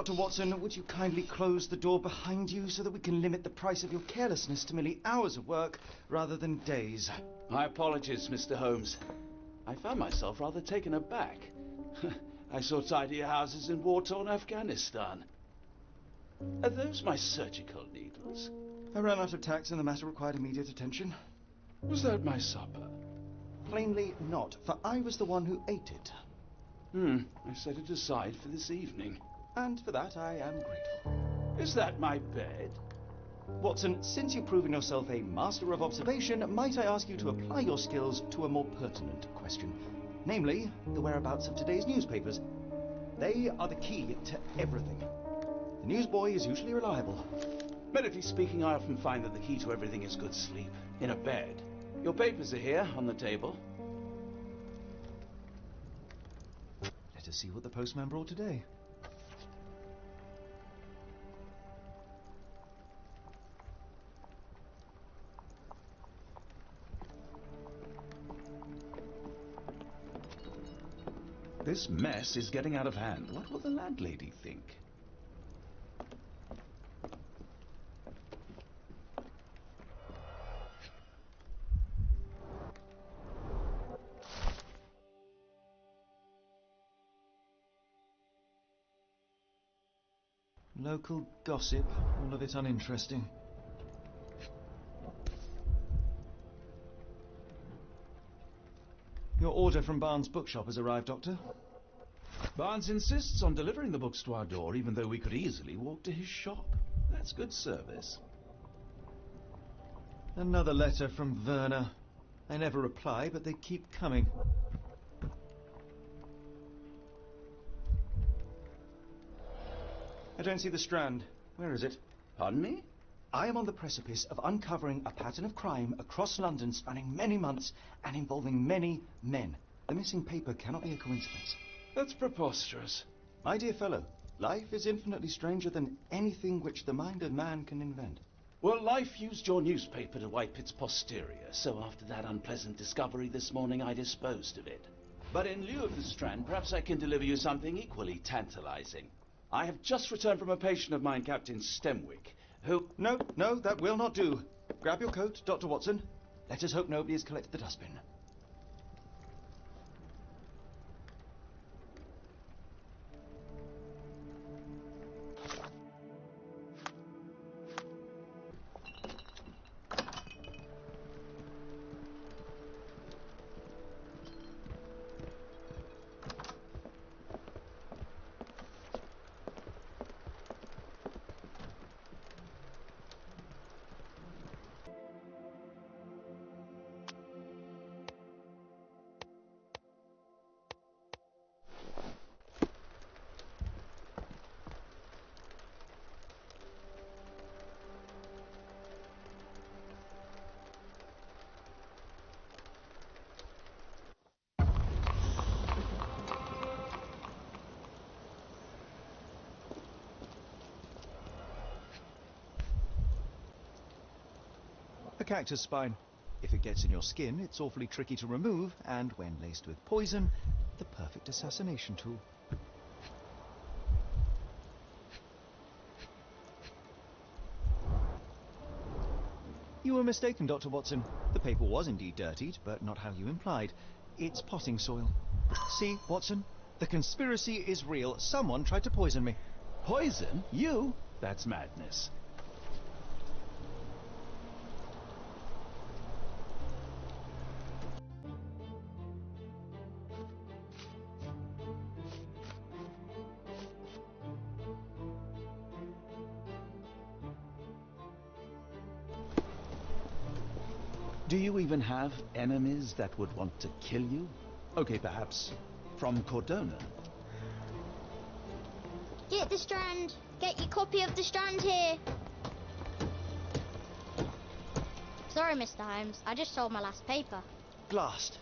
Dr. Watson, would you kindly close the door behind you so that we can limit the price of your carelessness to merely hours of work rather than days? My apologies, Mr. Holmes. I found myself rather taken aback. I saw tidier houses in war-torn Afghanistan. Are those my surgical needles? I ran out of tacks and the matter required immediate attention. Was that my supper? Plainly not, for I was the one who ate it. I set it aside for this evening. And for that I am grateful. Is that my bed? Watson, since you've proven yourself a master of observation, might I ask you to apply your skills to a more pertinent question? Namely, the whereabouts of today's newspapers. They are the key to everything. The newsboy is usually reliable. Medically speaking, I often find that the key to everything is good sleep. In a bed. Your papers are here, on the table. Let us see what the postman brought today. This mess is getting out of hand. What will the landlady think? Local gossip, all of it uninteresting. Your order from Barnes' Bookshop has arrived, Doctor. Barnes insists on delivering the books to our door, even though we could easily walk to his shop. That's good service. Another letter from Werner. I never reply, but they keep coming. I don't see the Strand. Where is it? Pardon me? I am on the precipice of uncovering a pattern of crime across London spanning many months and involving many men. The missing paper cannot be a coincidence. That's preposterous. My dear fellow, life is infinitely stranger than anything which the mind of man can invent. Well, life used your newspaper to wipe its posterior, so after that unpleasant discovery this morning, I disposed of it. But in lieu of the Strand, perhaps I can deliver you something equally tantalizing. I have just returned from a patient of mine, Captain Stemwick, who... No, that will not do. Grab your coat, Dr. Watson. Let us hope nobody has collected the dustbin. A cactus spine. If it gets in your skin, it's awfully tricky to remove, and when laced with poison, the perfect assassination tool. You were mistaken, Dr. Watson. The paper was indeed dirtied, but not how you implied. It's potting soil. See, Watson? The conspiracy is real. Someone tried to poison me. Poison? You? That's madness. Do you even have enemies that would want to kill you? Okay, perhaps from Cordona. Get the Strand! Get your copy of the Strand here! Sorry, Mr. Holmes. I just sold my last paper. Blast.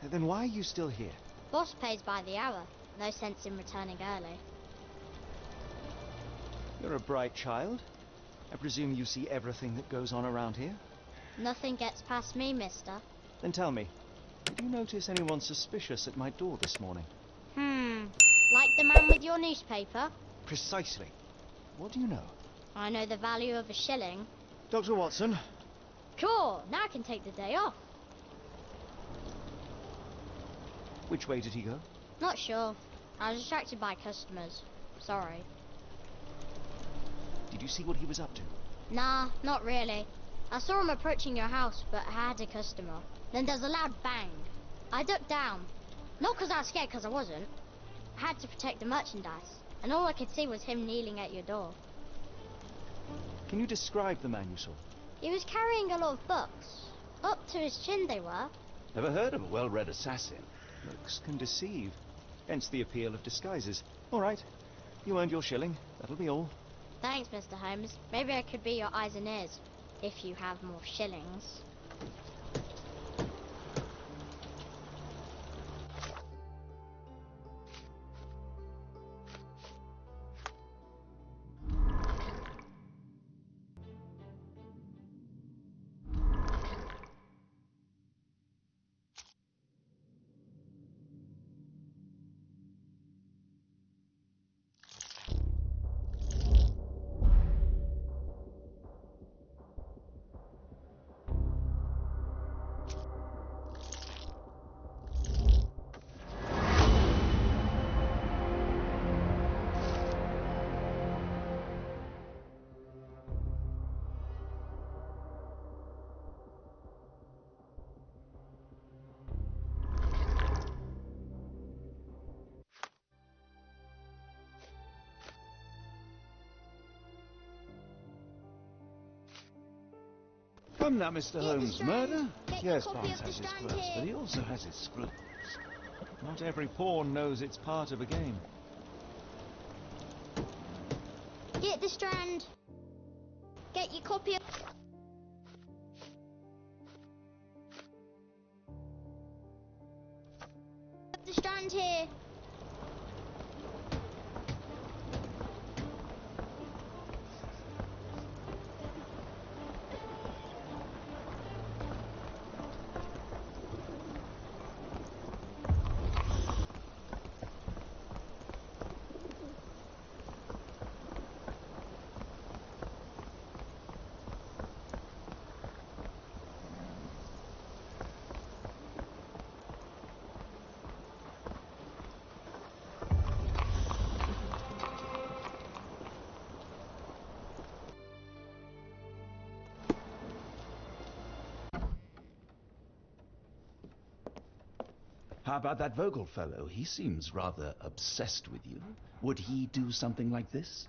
Then why are you still here? Boss pays by the hour. No sense in returning early. You're a bright child. I presume you see everything that goes on around here? Nothing gets past me, mister. Then tell me, did you notice anyone suspicious at my door this morning? Like the man with your newspaper? Precisely. What do you know? I know the value of a shilling. Dr. Watson? Cool, now I can take the day off. Which way did he go? Not sure. I was distracted by customers. Sorry. Did you see what he was up to? Nah, not really. I saw him approaching your house, but I had a customer. Then there's a loud bang. I ducked down. Not because I was scared, because I wasn't. I had to protect the merchandise, and all I could see was him kneeling at your door. Can you describe the man you saw? He was carrying a lot of books. Up to his chin they were. Never heard of a well-read assassin. Looks can deceive. Hence the appeal of disguises. All right. You earned your shilling. That'll be all. Thanks, Mr. Holmes. Maybe I could be your eyes and ears, if you have more shillings. Come now, Mr. Holmes. Murder? Yes, Barnes has his quirks, but he also has his scruples. Not every pawn knows it's part of a game. Get the Strand. Get your copy of the Strand here. How about that Vogel fellow? He seems rather obsessed with you. Would he do something like this?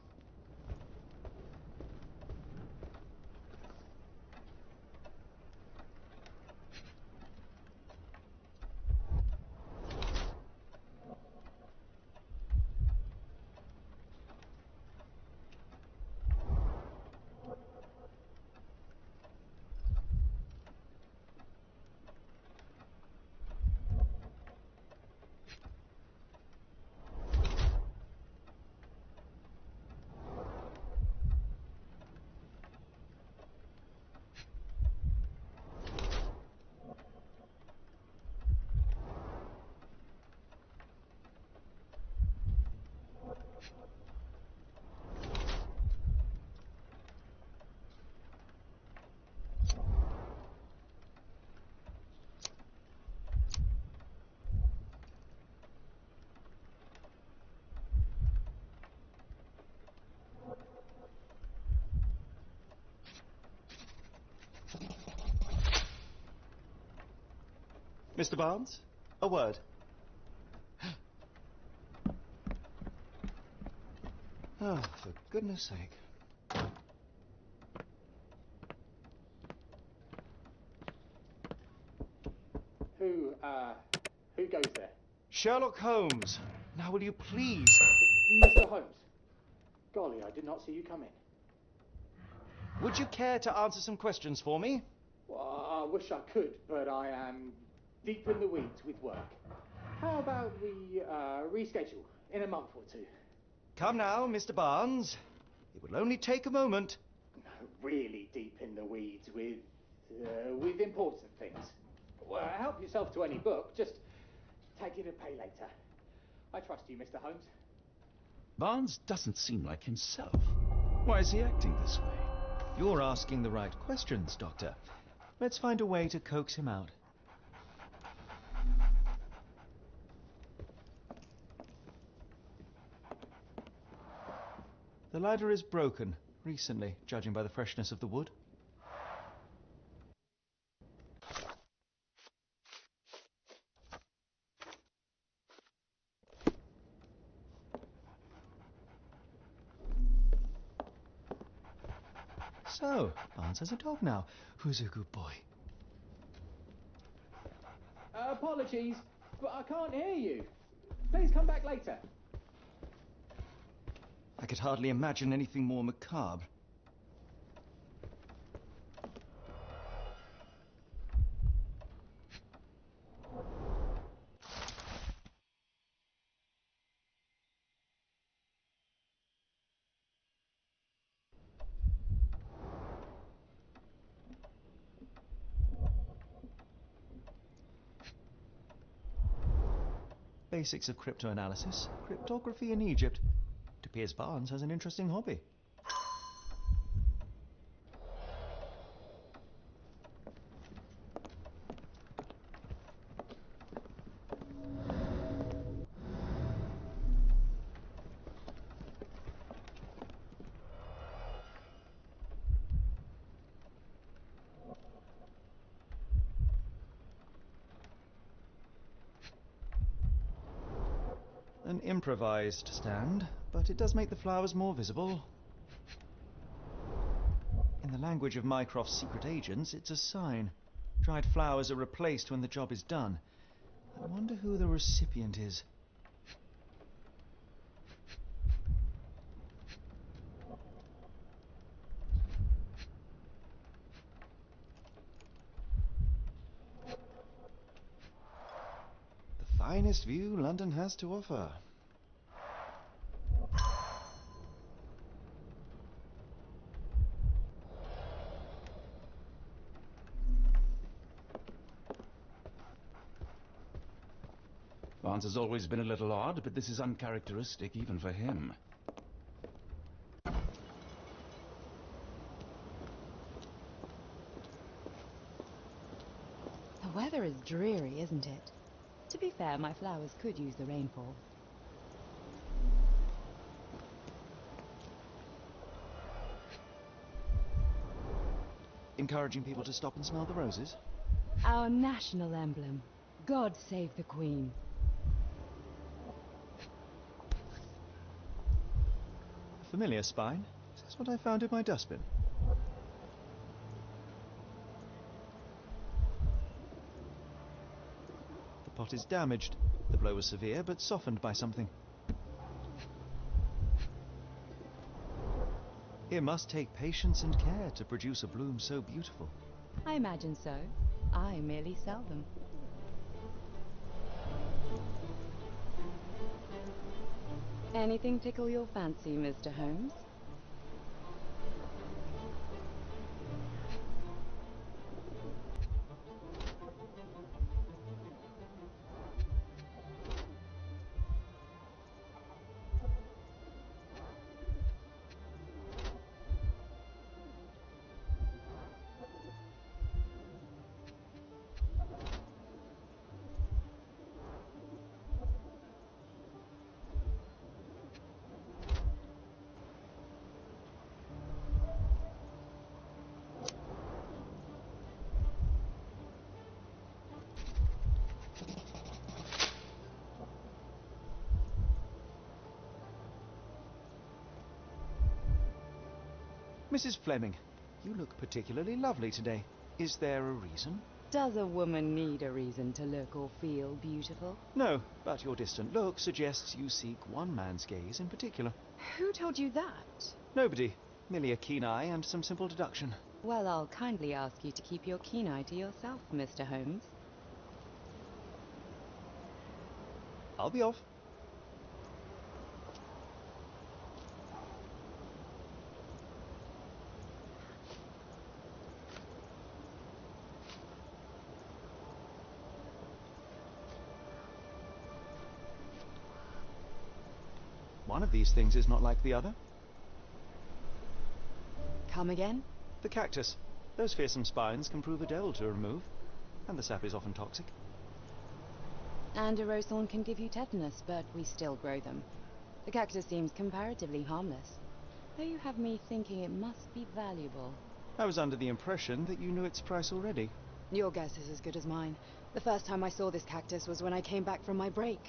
Mr. Barnes, a word. Oh, for goodness sake. Who goes there? Sherlock Holmes. Now will you please... Mr. Holmes. Golly, I did not see you come in. Would you care to answer some questions for me? Well, I wish I could, but I am deep in the weeds with work. How about we reschedule in a month or two? Come now, Mr. Barnes. It will only take a moment. Really deep in the weeds with important things. Well, help yourself to any book. Just take it and pay later. I trust you, Mr. Holmes. Barnes doesn't seem like himself. Why is he acting this way? You're asking the right questions, Doctor. Let's find a way to coax him out. The ladder is broken, recently, judging by the freshness of the wood. So, Barnes has a dog now. Who's a good boy? Apologies, but I can't hear you. Please come back later. I could hardly imagine anything more macabre. Basics of cryptoanalysis, cryptography in Egypt. It appears Barnes has an interesting hobby. An improvised stand, but it does make the flowers more visible. In the language of Mycroft's secret agents, it's a sign. Dried flowers are replaced when the job is done. I wonder who the recipient is. The finest view London has to offer. Barnes has always been a little odd, but this is uncharacteristic even for him. The weather is dreary, isn't it? To be fair, my flowers could use the rainfall. Encouraging people to stop and smell the roses? Our national emblem. God save the Queen. Familiar spine? That's what I found in my dustbin. The pot is damaged. The blow was severe, but softened by something. It must take patience and care to produce a bloom so beautiful. I imagine so. I merely sell them. Anything tickle your fancy, Mr. Holmes? Mrs. Fleming, you look particularly lovely today. Is there a reason? Does a woman need a reason to look or feel beautiful? No, but your distant look suggests you seek one man's gaze in particular. Who told you that? Nobody. Merely a keen eye and some simple deduction. Well, I'll kindly ask you to keep your keen eye to yourself, Mr. Holmes. I'll be off. one of these things is not like the other. Come again? The cactus. Those fearsome spines can prove a devil to remove, and the sap is often toxic. And a rose thorn can give you tetanus, but we still grow them. The cactus seems comparatively harmless, though you have me thinking it must be valuable. I was under the impression that you knew its price already. Your guess is as good as mine. The first time I saw this cactus was when I came back from my break.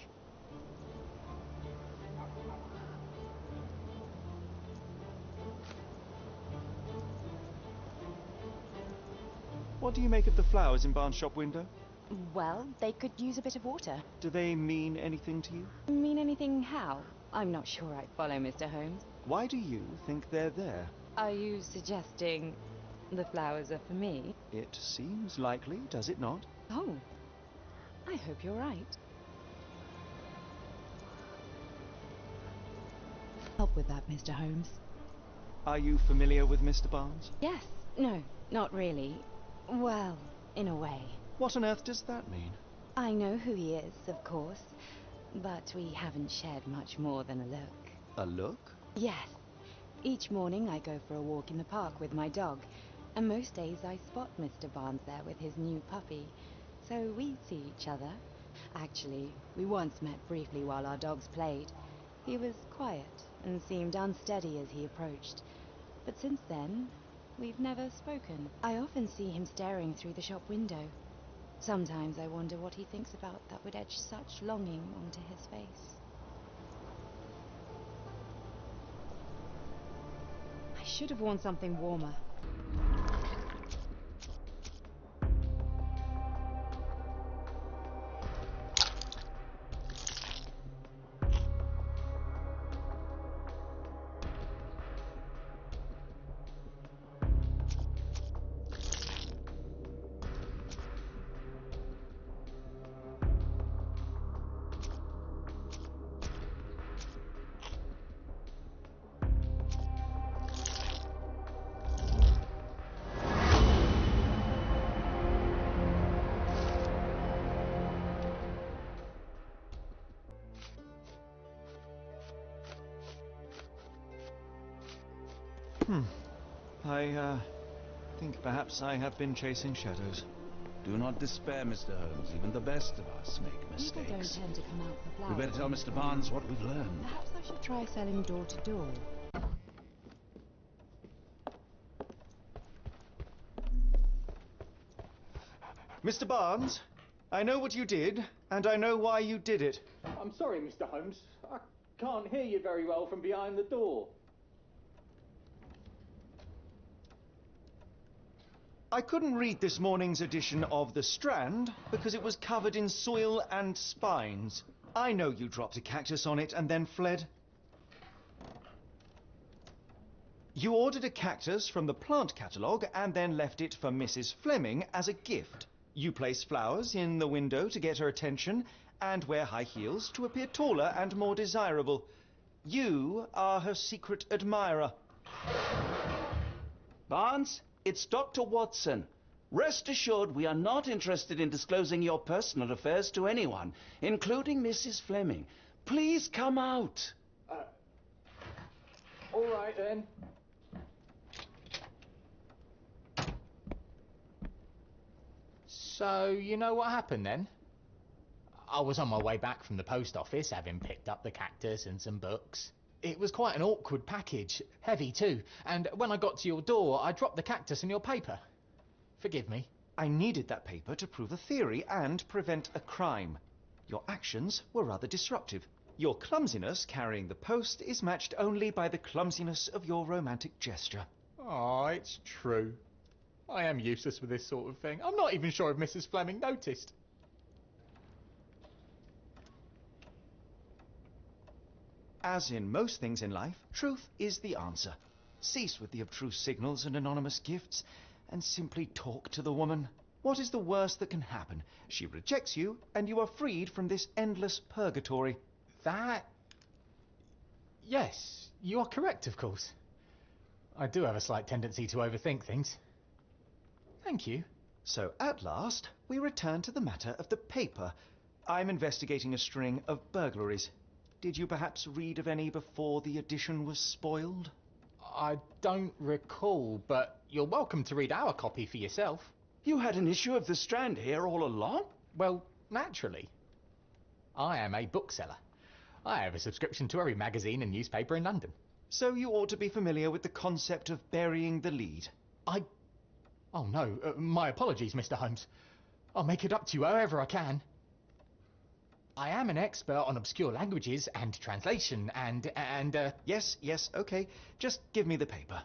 What do you make of the flowers in Barnes' shop window? Well, they could use a bit of water. Do they mean anything to you? Mean anything how? I'm not sure I follow, Mr. Holmes. Why do you think they're there? Are you suggesting the flowers are for me? It seems likely, does it not? Oh, I hope you're right. Help with that, Mr. Holmes. Are you familiar with Mr. Barnes? Yes. No, not really. Well, in a way. What on earth does that mean? I know who he is, of course, but we haven't shared much more than a look. A look? Yes. Each morning I go for a walk in the park with my dog, and most days I spot Mr. Barnes there with his new puppy, so we see each other. Actually, we once met briefly while our dogs played. He was quiet and seemed unsteady as he approached, but since then, we've never spoken. I often see him staring through the shop window. Sometimes I wonder what he thinks about that would etch such longing onto his face. I should have worn something warmer. I think perhaps I have been chasing shadows. Do not despair, Mr. Holmes. Even the best of us make People don't mistakes. tend to come out for flowers. We better tell Mr. Barnes what we've learned. Perhaps I should try selling door to door. Mr. Barnes, I know what you did, and I know why you did it. I'm sorry, Mr. Holmes. I can't hear you very well from behind the door. I couldn't read this morning's edition of The Strand because it was covered in soil and spines. I know you dropped a cactus on it and then fled. You ordered a cactus from the plant catalogue and then left it for Mrs. Fleming as a gift. You place flowers in the window to get her attention and wear high heels to appear taller and more desirable. You are her secret admirer. Barnes, it's Dr. Watson. Rest assured we are not interested in disclosing your personal affairs to anyone, including Mrs. Fleming. Please come out. All right, then. So, you know what happened then? I was on my way back from the post office, having picked up the cactus and some books. It was quite an awkward package, heavy too, and when I got to your door, I dropped the cactus and your paper. Forgive me. I needed that paper to prove a theory and prevent a crime. Your actions were rather disruptive. Your clumsiness carrying the post is matched only by the clumsiness of your romantic gesture. Oh, it's true. I am useless with this sort of thing. I'm not even sure if Mrs. Fleming noticed. As in most things in life, truth is the answer. Cease with the abstruse signals and anonymous gifts, and simply talk to the woman. What is the worst that can happen? She rejects you, and you are freed from this endless purgatory. Yes, you are correct, of course. I do have a slight tendency to overthink things. Thank you. So at last, we return to the matter of the paper. I'm investigating a string of burglaries. Did you perhaps read of any before the edition was spoiled? I don't recall, but you're welcome to read our copy for yourself. You had an issue of The Strand here all along? Well, naturally. I am a bookseller. I have a subscription to every magazine and newspaper in London. So you ought to be familiar with the concept of burying the lead. Oh no, my apologies, Mr. Holmes. I'll make it up to you however I can. I am an expert on obscure languages and translation and Yes, okay. Just give me the paper.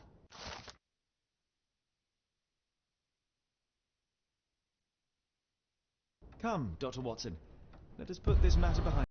Come, Dr. Watson. Let us put this matter behind